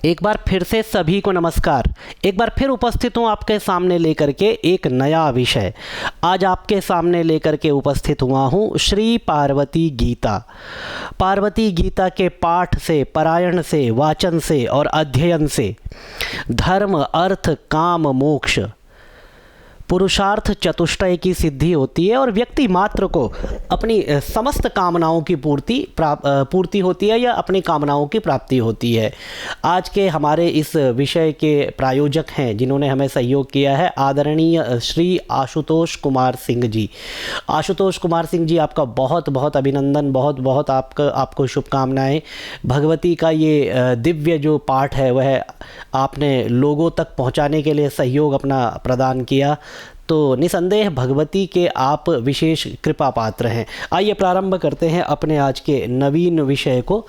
एक बार फिर से सभी को नमस्कार। एक बार फिर उपस्थित हूँ आपके सामने लेकर के एक नया विषय। आज आपके सामने लेकर के उपस्थित हुआ हूँ श्री पार्वती गीता। पार्वती गीता के पाठ से, पारायण से, वाचन से और अध्ययन से धर्म, अर्थ, काम, मोक्ष, पुरुषार्थ चतुष्टय की सिद्धि होती है और व्यक्ति मात्र को अपनी समस्त कामनाओं की पूर्ति होती है या अपनी कामनाओं की प्राप्ति होती है। आज के हमारे इस विषय के प्रायोजक हैं जिन्होंने हमें सहयोग किया है, आदरणीय श्री आशुतोष कुमार सिंह जी। आशुतोष कुमार सिंह जी, आपका बहुत बहुत अभिनंदन, बहुत बहुत आपको शुभकामनाएं। भगवती का ये दिव्य जो पाठ है वह आपने लोगों तक पहुंचाने के लिए सहयोग अपना प्रदान किया, तो निसंदेह भगवती के आप विशेष कृपा पात्र हैं। आइए प्रारंभ करते हैं अपने आज के नवीन विषय को।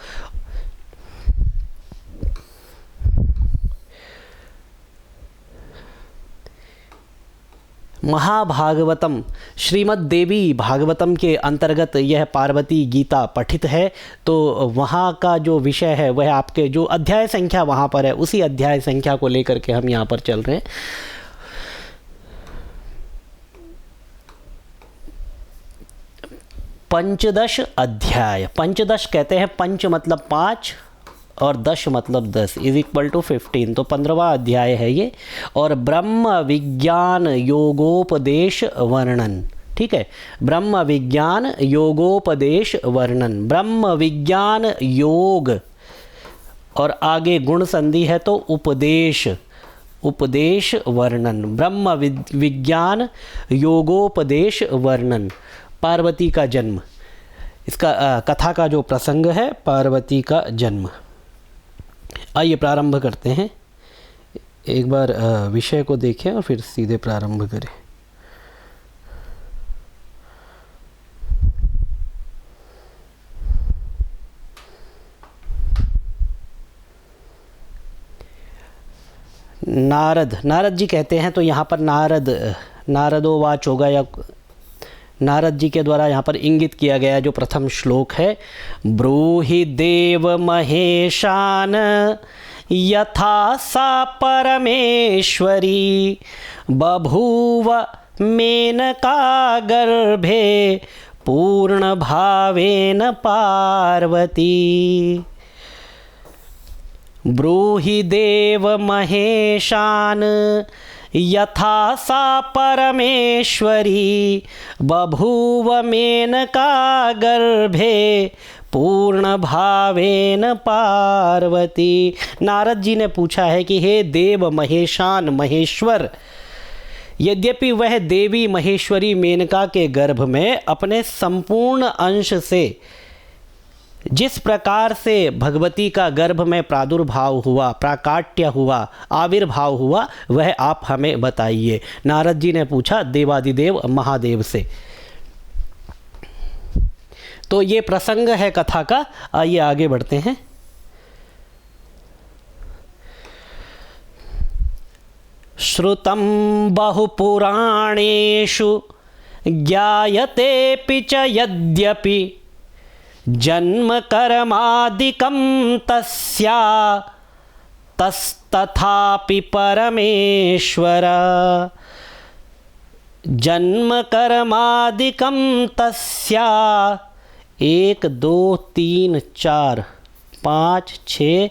महाभागवतम, श्रीमद् देवी भागवतम के अंतर्गत यह पार्वती गीता पठित है। तो वहाँ का जो विषय है वह आपके जो अध्याय संख्या वहाँ पर है, उसी अध्याय संख्या को लेकर के हम यहाँ पर चल रहे हैं। पंचदश अध्याय। पंचदश कहते हैं, पंच मतलब 5 और दश मतलब 10 = 15। तो 15वां अध्याय है ये। और ब्रह्म विज्ञान योगोपदेश वर्णन, ठीक है। ब्रह्म विज्ञान योगोपदेश वर्णन, ब्रह्म विज्ञान योग और आगे गुण संधि है तो उपदेश, उपदेश वर्णन, ब्रह्म विज्ञान योगोपदेश वर्णन। पार्वती का जन्म, इसका कथा का जो प्रसंग है पार्वती का जन्म। आइए प्रारंभ करते हैं। एक बार विषय को देखें और फिर सीधे प्रारंभ करें। नारद जी कहते हैं, तो यहाँ पर नारदोवाच होगा या नारद जी के द्वारा यहाँ पर इंगित किया गया जो प्रथम श्लोक है, ब्रूहि देव महेशान यथा सा परमेश्वरी बभूव मेनका गर्भे पूर्ण भावेन पार्वती। ब्रूहि देव महेशान यथा सा परमेश्वरी बभूव मेनका गर्भे पूर्ण भावेन पार्वती। नारद जी ने पूछा है कि हे देव महेशान, महेश्वर, यद्यपि वह देवी महेश्वरी मेनका के गर्भ में अपने संपूर्ण अंश से जिस प्रकार से भगवती का गर्भ में प्रादुर्भाव हुआ, प्राकाट्य हुआ, आविर्भाव हुआ, वह आप हमें बताइए। नारद जी ने पूछा देवादिदेव महादेव से। तो ये प्रसंग है कथा का। आइए आगे बढ़ते हैं। श्रुतं बहुपुराणेषु ज्ञायतेऽपि च यद्यपि जन्म कर्मादिकं तस्या तस्तथापि परमेश्वर। जन्म कर्मादिकं तस्या 1 2 3 4 5 6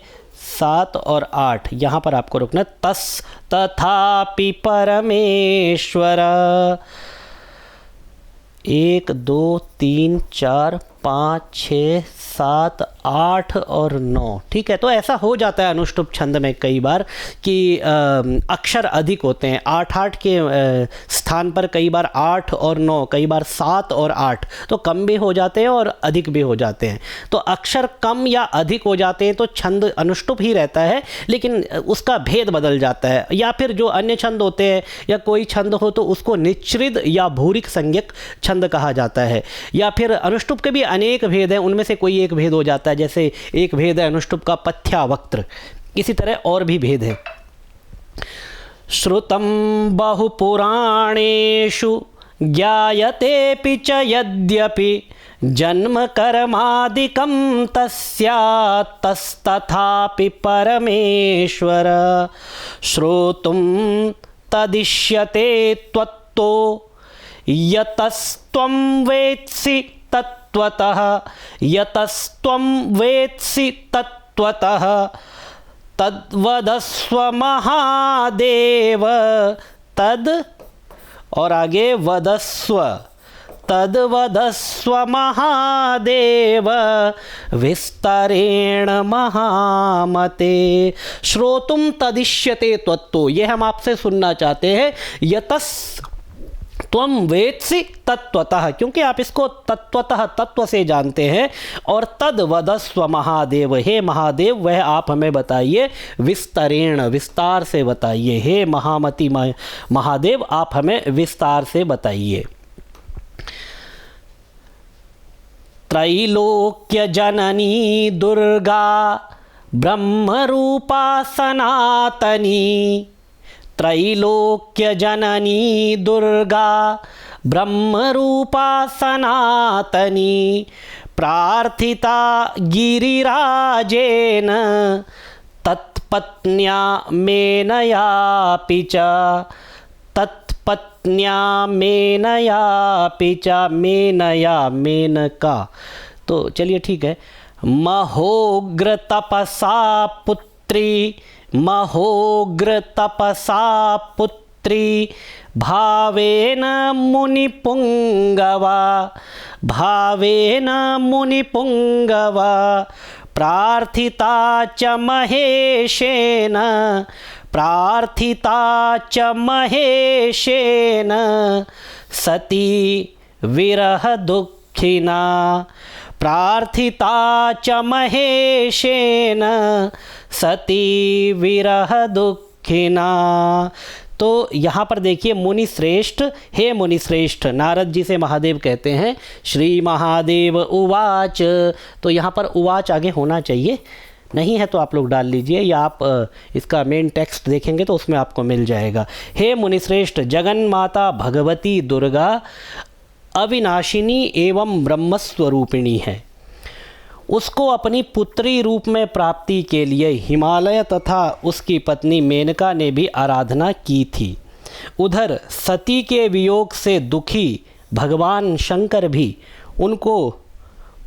7 और 8, यहाँ पर आपको रुकना। तस तथापि परमेश्वर। 1 2 3 4 5 6 7 8 और 9, ठीक है। तो ऐसा हो जाता है अनुष्टुप छंद में कई बार कि अक्षर अधिक होते हैं। 8 के स्थान पर कई बार 8 और 9, कई बार 7 और 8, तो कम भी हो जाते हैं और अधिक भी हो जाते हैं। तो अक्षर कम या अधिक हो जाते हैं तो छंद अनुष्टुप ही रहता है, लेकिन उसका भेद बदल जाता है। या फिर जो अन्य छंद होते हैं या कोई छंद हो तो उसको निच्छ्रिद या भूरिक संज्ञक छंद कहा जाता है। या फिर अनुष्टुप के भी अनेक भेद हैं, उनमें से कोई एक भेद हो जाता है। जैसे एक भेद है अनुष्टुप का पथ्यावक्त्र, इसी तरह और भी भेद है। श्रुतं बहुपुराणेषु ज्ञायतेऽपि च यद्यपि जन्म कर्मादिकं तस्तथापि परमेश्वर श्रोतुं तदिष्यते त्वत्तो यतस्त्वं वेत्सि तत्त्वतः यतस्त्वं वेत्सि तत्त्वतः तद्वदस्व महादेव तद और आगे वदस्व तद्वदस्व महादेव विस्तरेण महामते श्रोतुम तदिष्यते त्वत्तो। ये हम आपसे सुनना चाहते हैं। यतस् त्वं वेत्सि तत्त्वतः, क्योंकि आप इसको तत्वतः तत्व से जानते हैं। और तद वदस्व महादेव, हे महादेव वह आप हमें बताइए। विस्तरेण, विस्तार से बताइए। हे महामति महादेव आप हमें विस्तार से बताइए। त्रैलोक्य जननी दुर्गा ब्रह्मरूपा सनातनी त्रैलोक्य जननी दुर्गा ब्रह्मरूपा सनातनी प्रार्थिता गिरिराजेन तत्पत्न्या मेनयापि च तत्पत्न्या मेनयापि च मेनया मेनका। तो चलिए ठीक है। महोग्र तपसा पुत्री महोग्र तपसा पुत्री भावेन मुनिपुंगवा भावेन मुनिपुंगवा प्रार्थिता च महेशेन प्रार्थिता च महेशेन सती विरह दुःखिना प्रार्थिता च महेशेन सती विरह दुःखिना। तो यहाँ पर देखिए मुनि श्रेष्ठ, हे मुनि श्रेष्ठ, नारद जी से महादेव कहते हैं। श्री महादेव उवाच, तो यहाँ पर उवाच आगे होना चाहिए, नहीं है तो आप लोग डाल लीजिए, या आप इसका मेन टेक्स्ट देखेंगे तो उसमें आपको मिल जाएगा। हे मुनिश्रेष्ठ, जगन माता भगवती दुर्गा अविनाशिनी एवं ब्रह्मस्वरूपिणी है। उसको अपनी पुत्री रूप में प्राप्ति के लिए हिमालय तथा उसकी पत्नी मेनका ने भी आराधना की थी। उधर सती के वियोग से दुखी भगवान शंकर भी उनको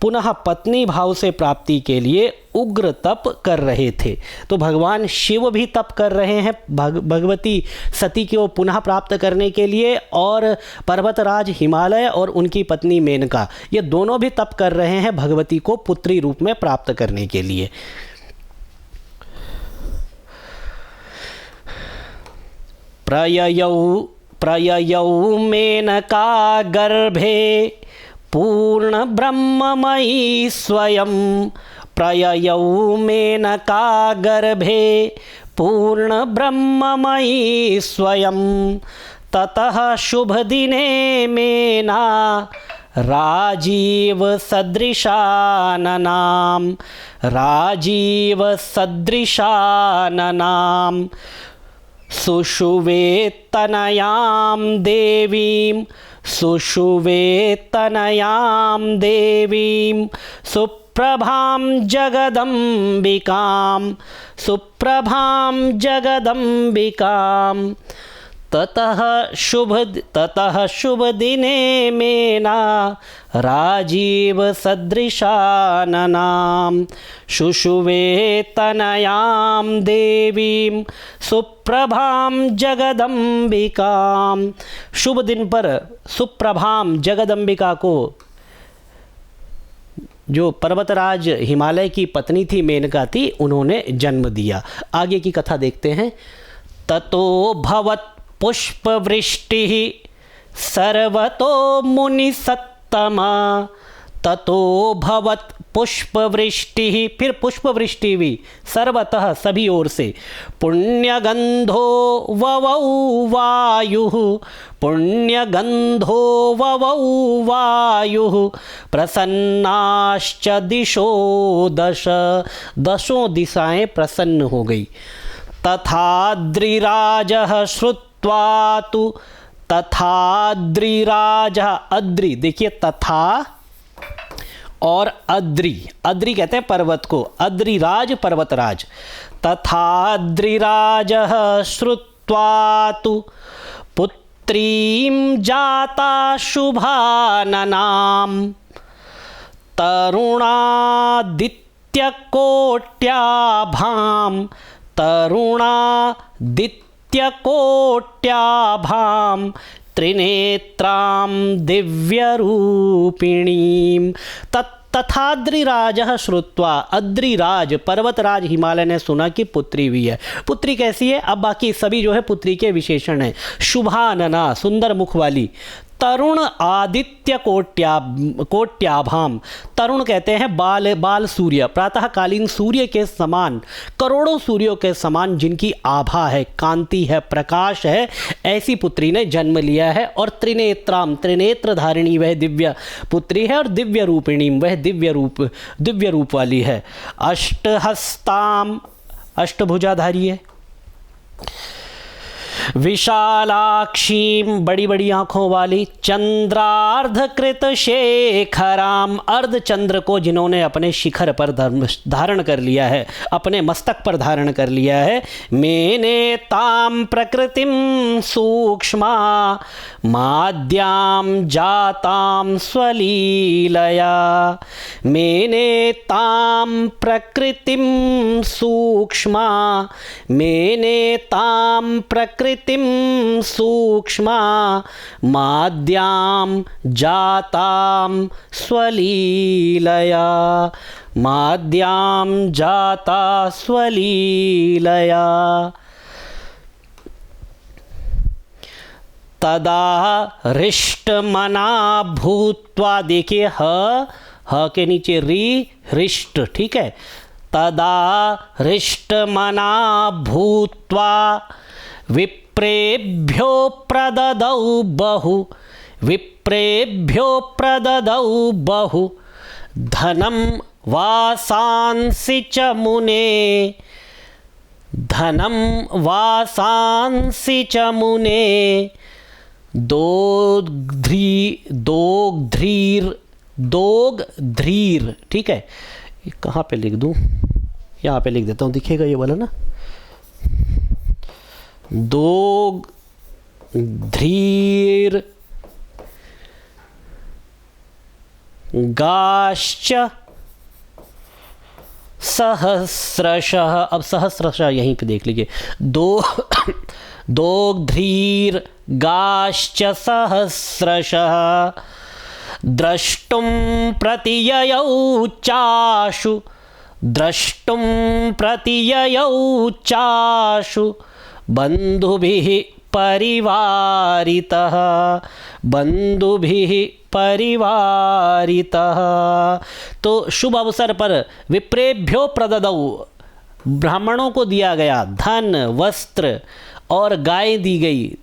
पुनः पत्नी भाव से प्राप्ति के लिए उग्र तप कर रहे थे। तो भगवान शिव भी तप कर रहे हैं भगवती सती को पुनः प्राप्त करने के लिए, और पर्वतराज हिमालय और उनकी पत्नी मेनका ये दोनों भी तप कर रहे हैं भगवती को पुत्री रूप में प्राप्त करने के लिए। प्रययौ मेनका गर्भे पूर्ण ब्रह्ममयी स्वयं प्रययौ मेनका गर्भे पूर्ण ब्रह्ममयी स्वयं ततः शुभ दिने मेना राजीव सदृशाननाम राजीव सदृशाननाम सुषुवे तनयां देवीं सुषुवे तनयां देवीं सुप्रभां जगदम्बिकां सुप्रभां जगदम्बिकां ततः शुभ दिने मेना राजीव सदृशाननां शुशुवे तनयां देवीं सुप्रभां जगदम्बिकां। शुभ दिन पर सुप्रभां जगदम्बिका को जो पर्वतराज हिमालय की पत्नी थी मेनका थी, उन्होंने जन्म दिया। आगे की कथा देखते हैं। ततो भवत् पुष्पवृष्टिः सर्वतो मुनिसत्तमा ततो भवत् पुष्पवृष्टिः, फिर पुष्पवृष्टि भी सर्वतः सभी ओर से। पुण्यगंधो ववौ वायुः पुण्यगंधो ववौ वायुः प्रसन्नाश्च दिशो दश, दशों दिशाएं प्रसन्न हो गई। तथाद्रिराजः श्रुत्वा तु तथाद्रिराजः, अद्रि देखिए तथा और अद्रि, अद्रि कहते हैं पर्वत को, अद्रिराज पर्वतराज। तथाद्रिराजः श्रुत्वा तु पुत्रीं जाता शुभाननां तरुणादित्यकोट्याभां तरुणादित्यकोट्याभां त्रिनेत्रां दिव्यरूपिणीं। तथाद्रिराजः श्रुत्वा, अद्रिराज पर्वतराज हिमालय ने सुना कि पुत्री हुई है। पुत्री कैसी है, अब बाकी सभी जो है पुत्री के विशेषण हैं। शुभानना, सुंदर मुख वाली। तरुण आदित्य कोट्याभाम, तरुण कहते हैं बाल सूर्य, प्रातःकालीन सूर्य के समान, करोड़ों सूर्यों के समान जिनकी आभा है, कांति है, प्रकाश है, ऐसी पुत्री ने जन्म लिया है। और त्रिनेत्राम, त्रिनेत्र धारिणी वह दिव्य पुत्री है, और दिव्य रूपिणी वह दिव्य रूप वाली है। अष्टहस्ताम, अष्टभुजाधारी है। विशालाक्षीं, बड़ी बड़ी आंखों वाली। चंद्रार्धकृत शेखराम, अर्ध चंद्र को जिन्होंने अपने शिखर पर धारण कर लिया है, अपने मस्तक पर धारण कर लिया है। मेने ताम प्रकृतिम सूक्ष्मा माद्याम जाताम स्वलीलया। मेने ताम प्रकृतिम सूक्ष्मा, मेने ताम प्रकृतिम सूक्ष्मा माद्यां जातां स्वलीलया, माद्यां जाता स्वलीलया। तदा हृष्टमना भूत्वा, देखिए ह के नीचे री, हृष्ट, ठीक है। तदा हृष्टमना भूत्वा विप्रेभ्यो प्रददौ बहु, विप्रेभ्यो प्रददौ बहु धनं वासांसि च मुने, धनं वासांसि च मुने। दोग्ध्रीर, ठीक है। कहाँ पे लिख दूँ, यहाँ पे लिख देता हूँ, दिखेगा ये वाला ना। दोग्ध्रीर गाश्च सहस्रशः, अब सहस्रशः यहीं पे देख लीजिए। दोग्ध्रीर गाश्च सहस्रशः द्रष्टुं प्रतिययौ चाशु, द्रष्टुं प्रतिययौ चाशु बंधुभिः परिवारितः, बंधुभिः परिवारितः। तो शुभ अवसर पर विप्रेभ्यो प्रददौ, ब्राह्मणों को दिया गया धन, वस्त्र और गाय दी गई।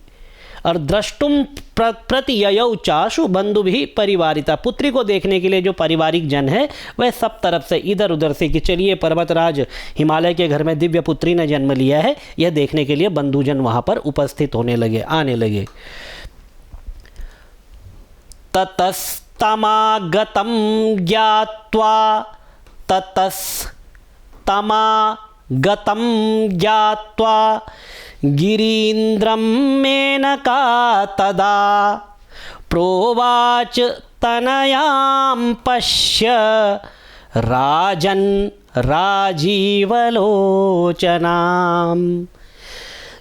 और द्रष्टुम प्रतिययौ चाशु बंधुभिः परिवारिता, पुत्री को देखने के लिए जो पारिवारिक जन है वह सब तरफ से इधर उधर से कि चलिए पर्वतराज हिमालय के घर में दिव्य पुत्री ने जन्म लिया है, यह देखने के लिए बंधुजन वहां पर उपस्थित होने लगे, आने लगे। ततस्तमागतं ज्ञात्वा, ततस्तमागतं ज्ञात्वा गिरीन्द्रं मेनका तदा प्रोवाच तनयां पश्य राजन् राजीवलोचनाम्।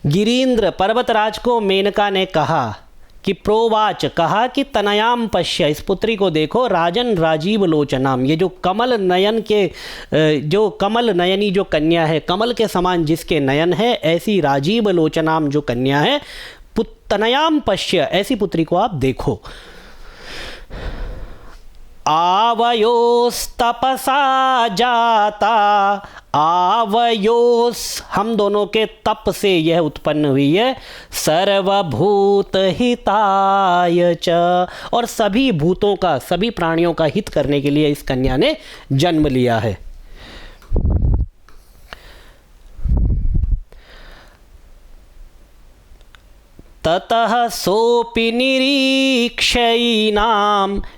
गिरीन्द्र पर्वतराज को मेनका ने कहा कि प्रोवाच, कहा कि तनयाम पश्य, इस पुत्री को देखो, राजन राजीव लोचनाम, ये जो कमल नयन के, जो कमल नयनी जो कन्या है, कमल के समान जिसके नयन है, ऐसी राजीव लोचनाम जो कन्या है, तनयाम पश्य, ऐसी पुत्री को आप देखो। आवयोस्तपसा जाता, आवयोस हम दोनों के तप से यह उत्पन्न हुई है। सर्वभूत हिताय च, और सभी भूतों का, सभी प्राणियों का हित करने के लिए इस कन्या ने जन्म लिया है। ततः सोपि निरीक्षयीनां,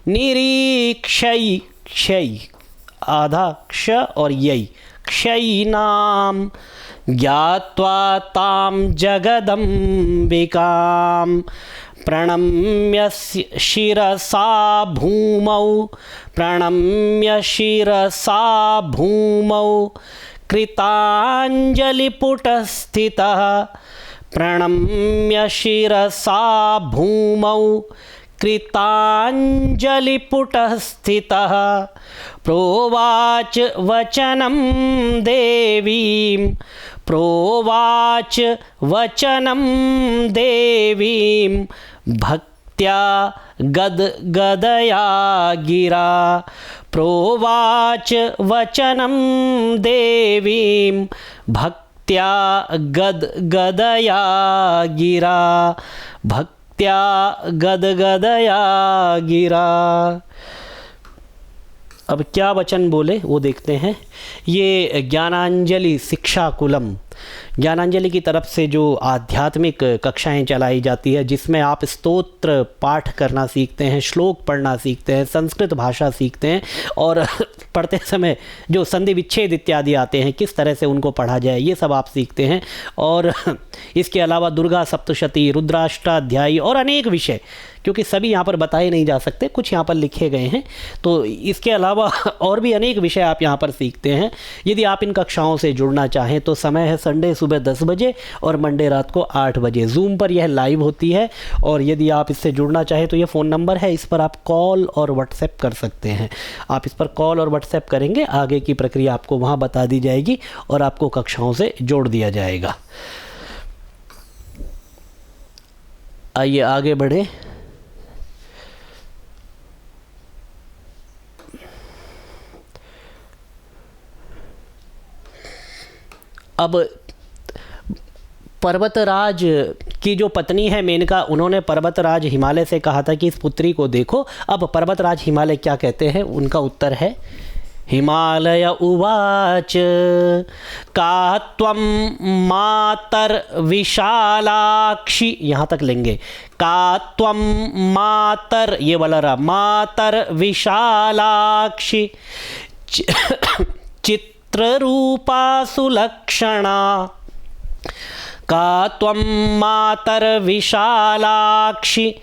निरीक्षयी क्षय, आधा क्ष और यई, क्षयिनाम ज्ञात्वा तां जगदम्बिकां प्रणम्य शिरसा भूमौ, प्रणम्य शिरसा भूमौ कृताञ्जलिपुटस्थितः, प्रणम्य शिरसा भूमौ कृताञ्जलिपुटस्थितः प्रोवाच वचनं देवीं, प्रोवाच वचनं देवीं भक्त्या गदगदया गिरा, प्रोवाच वचनं देवीं भक्त्या गदगदया गिरा, भक्त्या गदगदया गिरा। अब क्या वचन बोले वो देखते हैं। ये ज्ञानांजलि शिक्षा कुलम, ज्ञानांजलि की तरफ से जो आध्यात्मिक कक्षाएं चलाई जाती है, जिसमें आप स्तोत्र पाठ करना सीखते हैं, श्लोक पढ़ना सीखते हैं, संस्कृत भाषा सीखते हैं और पढ़ते समय जो संधि विच्छेद इत्यादि आते हैं किस तरह से उनको पढ़ा जाए ये सब आप सीखते हैं। और इसके अलावा दुर्गा सप्तशती, रुद्राष्टाध्यायी और अनेक विषय, क्योंकि सभी यहाँ पर बताए नहीं जा सकते, कुछ यहाँ पर लिखे गए हैं, तो इसके अलावा और भी अनेक विषय आप यहाँ पर सीखते हैं। यदि आप इन कक्षाओं से जुड़ना चाहें तो समय है संडे सुबह 10 बजे और मंडे रात को 8 बजे। जूम पर यह लाइव होती है और यदि आप इससे जुड़ना चाहें तो ये फ़ोन नंबर है, इस पर आप कॉल और व्हाट्सएप कर सकते हैं। आप इस पर कॉल और व्हाट्सएप करेंगे, आगे की प्रक्रिया आपको वहाँ बता दी जाएगी और आपको कक्षाओं से जोड़ दिया जाएगा। आइए आगे बढ़े। अब पर्वतराज की जो पत्नी है मेनका, उन्होंने पर्वतराज हिमालय से कहा था कि इस पुत्री को देखो। अब पर्वतराज हिमालय क्या कहते हैं, उनका उत्तर है हिमालय उवाच का त्वं मातर विशालाक्षी, यहाँ तक लेंगे, का त्वं मातर, ये वाला रहा, मातर विशालाक्षी चित्ररूपा सुलक्षणा, का त्वं मातर विशालाक्षी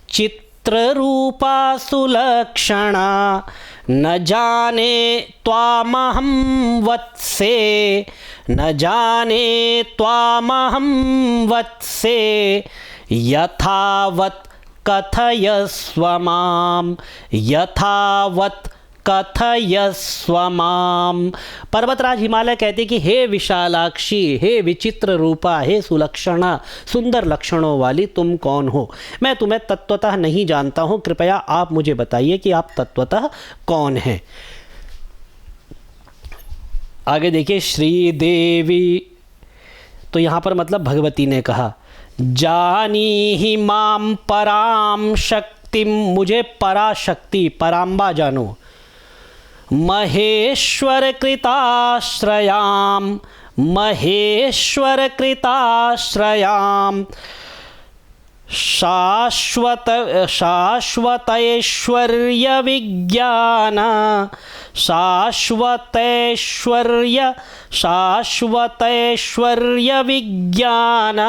चित्ररूपा सुलक्षणा, न जाने त्वामहं वत्से, न जाने त्वामहं वत्से, यथावत् कथयस्व मां, यथावत् कथयस्व मां। पर्वतराज हिमालय कहते कि हे विशालाक्षी, हे विचित्र रूपा, हे सुलक्षणा, सुंदर लक्षणों वाली, तुम कौन हो? मैं तुम्हें तत्वतः नहीं जानता हूँ, कृपया आप मुझे बताइए कि आप तत्वतः कौन हैं। आगे देखिए, श्रीदेवी, तो यहाँ पर मतलब भगवती ने कहा, जानीहि मां परां शक्तिम, मुझे पराशक्ति, पराम्बा जानो, महेश्वर कृताश्रयाम, महेश्वर कृताश्रयाम, शाश्वतैश्वर्य विज्ञान, शाश्वतैश्वर्य विज्ञान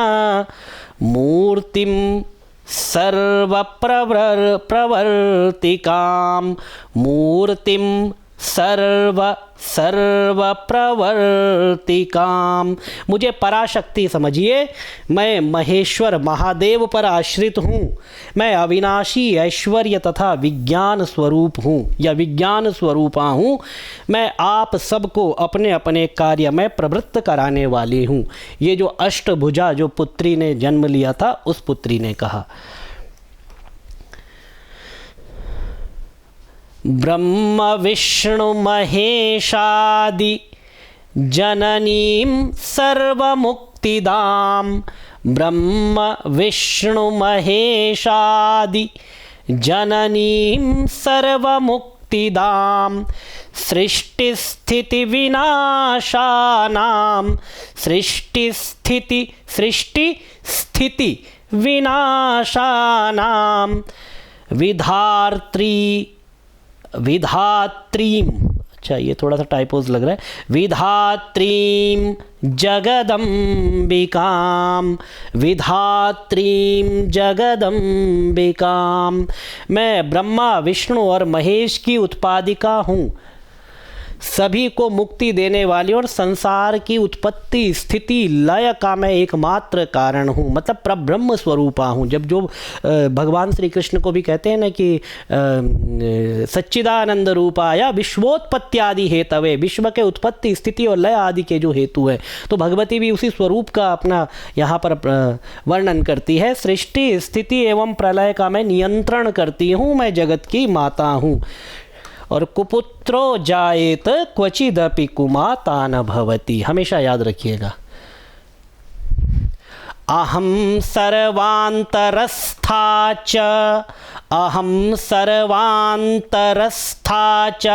मूर्तिम सर्वप्रवर्तिकां, मूर्तिम सर्वप्रवर्तिकां। मुझे पराशक्ति समझिए, मैं महेश्वर महादेव पर आश्रित हूँ, मैं अविनाशी ऐश्वर्य तथा विज्ञान स्वरूप हूँ या विज्ञान स्वरूपा हूँ, मैं आप सबको अपने अपने कार्य में प्रवृत्त कराने वाली हूँ। ये जो अष्टभुजा जो पुत्री ने जन्म लिया था, उस पुत्री ने कहा। ब्रह्म विष्णु महेशादि जननीं सर्वमुक्तिदां, ब्रह्म विष्णु महेशादि जननीं सर्वमुक्तिदां, सृष्टिस्थिति विनाशानां, सृष्टि विनाशानां विधात्री विधात्रीम, अच्छा ये थोड़ा सा टाइपोज लग रहा है, विधात्रीम जगदम्बिकाम, विधात्रीम जगदम्बिकाम। मैं ब्रह्मा विष्णु और महेश की उत्पादिका हूँ, सभी को मुक्ति देने वाली और संसार की उत्पत्ति स्थिति लय का मैं एकमात्र कारण हूँ, मतलब परब्रह्म स्वरूपा हूँ। जब जो भगवान श्री कृष्ण को भी कहते हैं ना कि सच्चिदानंद रूपाया विश्वोत्पत्त्यादि हेतवे, विश्व के उत्पत्ति स्थिति और लय आदि के जो हेतु है, तो भगवती भी उसी स्वरूप का अपना यहाँ पर वर्णन करती है। सृष्टि स्थिति एवं प्रलय का मैं नियंत्रण करती हूँ, मैं जगत की माता हूँ। और कुपुत्रो जायेत क्वचिदपि कुमाता न भवति, हमेशा याद रखिएगा। अहम सर्वांतरस्था च, अहम सर्वांतरस्था च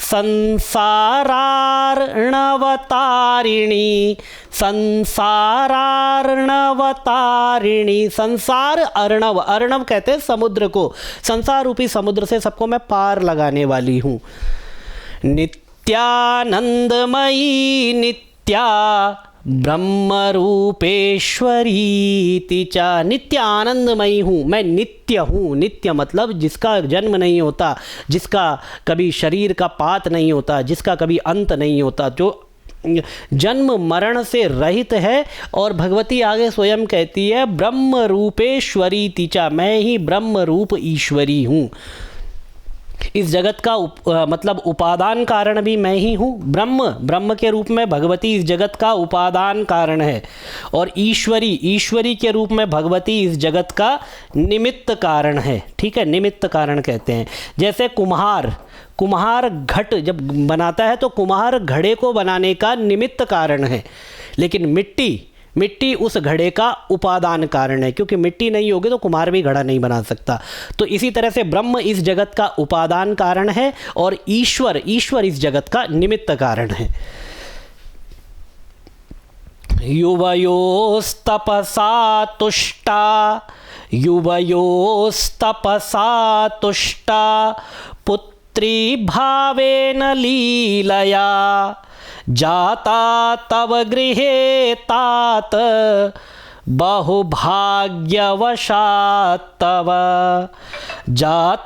संसारार्णवतारिणी, संसारार्णवतारिणी। संसार अर्णव, अर्णव कहते हैं समुद्र को, संसार रूपी समुद्र से सबको मैं पार लगाने वाली हूँ। नित्यानंदमयी नित्या ब्रह्मरूपेश्वरी चा, नित्य आनंदमयी हूँ, मैं नित्य हूँ। नित्य मतलब जिसका जन्म नहीं होता, जिसका कभी शरीर का पात नहीं होता, जिसका कभी अंत नहीं होता, जो जन्म मरण से रहित है। और भगवती आगे स्वयं कहती है ब्रह्म रूपेश्वरी चा, मैं ही ब्रह्म रूप ईश्वरी हूँ। इस जगत का मतलब उपादान कारण भी मैं ही हूँ। ब्रह्म, ब्रह्म के रूप में भगवती इस जगत का उपादान कारण है, और ईश्वरी, ईश्वरी के रूप में भगवती इस जगत का निमित्त कारण है। ठीक है, निमित्त कारण कहते हैं। जैसे कुम्हार, कुम्हार घट जब बनाता है तो कुम्हार घड़े को बनाने का निमित्त कारण है, लेकिन मिट्टी, मिट्टी उस घड़े का उपादान कारण है, क्योंकि मिट्टी नहीं होगी तो कुम्हार भी घड़ा नहीं बना सकता। तो इसी तरह से ब्रह्म इस जगत का उपादान कारण है और ईश्वर, ईश्वर इस जगत का निमित्त कारण है। युवयोस्तपसा तुष्टा, युवयोस्तपसा तुष्टा पुत्री भावेन लीलया, जाता तव गृहे तात बहुभाग्यवशात् तव, जाता